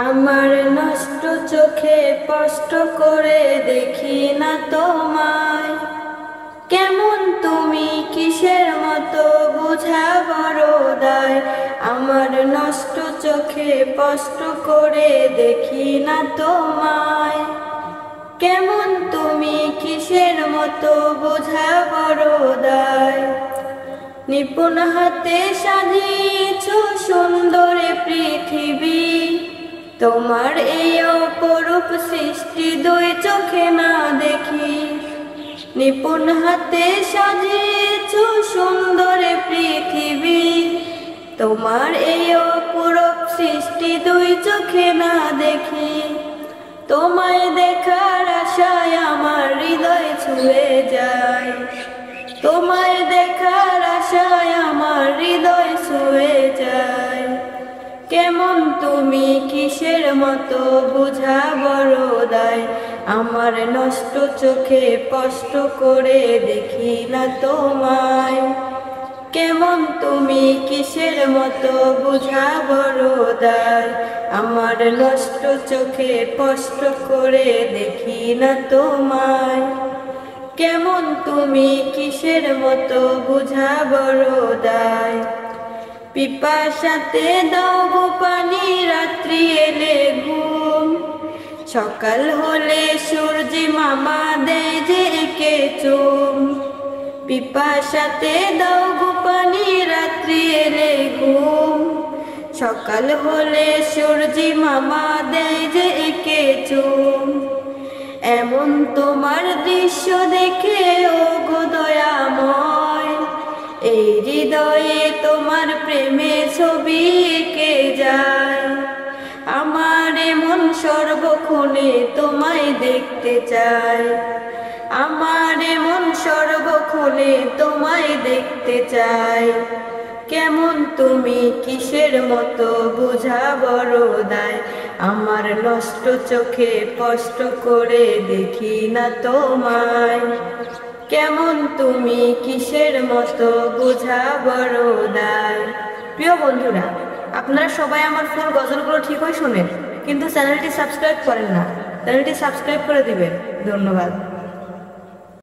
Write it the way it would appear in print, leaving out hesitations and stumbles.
আমার নষ্ট চোখে স্পষ্ট করে দেখি না তোমায়, কেমন তুমি কিসের মতো বুঝা বড় দায়। আমার নষ্ট চোখে স্পষ্ট করে দেখি না তোমায়, কেমন তুমি কিসের মতো বুঝা বড় দায়। নিপুণ হাতে সাজিয়েছ সুন্দরে পৃথিবী, তোমার এই অপরূপ সৃষ্টি দুই চোখে না দেখি। নিপুণ হাতে সাজিয়েছ সুন্দরে পৃথিবী, তোমার এই অপরূপ সৃষ্টি দুই চোখে না দেখি। তোমায় দেখার আশায় আমার হৃদয় ছুঁয়ে যায়, তোমায় দেখার আশায় আমার হৃদয় ছুঁয়ে যায়। কেমন তুমি কিসের মতো বুঝা বড় দায়। আমার নষ্ট চোখে স্পষ্ট করে দেখি না তোমায়, কেমন তুমি কিসের মতো বুঝা বড় দায়। আমার নষ্ট চোখে স্পষ্ট করে দেখি না তোমায়, কেমন তুমি কিসের মতো বুঝা বড় দায়। পিপাসাতে দাও গো পানি রাত্রি এলে ঘুম, সকাল হলে সূর্য মামা দেয় যে একে চুম। পিপাসাতে দাও গো পানি রাত্রি এলে ঘুম, সকাল হলে সূর্য মামা দেয় যে একে চুম। এমন তোমার দৃশ্য দেখে ও গো দয়াময়, এই হৃদয়ে তোমার প্রেমে ছবি এঁকে যায়। আমার মন সর্বক্ষণে তোমায় দেখতে চায়, আমার মন সর্বক্ষণে তোমায় দেখতে চায়। কেমন তুমি কিসের মতো বুঝা বড় দায়। আমার নষ্ট চোখে স্পষ্ট করে দেখি না তোমায়, কেমন তুমি কিসের মতো বুঝা বড় দায়। প্রিয় বন্ধুরা, আপনারা সবাই আমার ফুল গজলগুলো ঠিকই শোনেন, কিন্তু চ্যানেলটি সাবস্ক্রাইব করেন না। চ্যানেলটি সাবস্ক্রাইব করে দিবেন। ধন্যবাদ।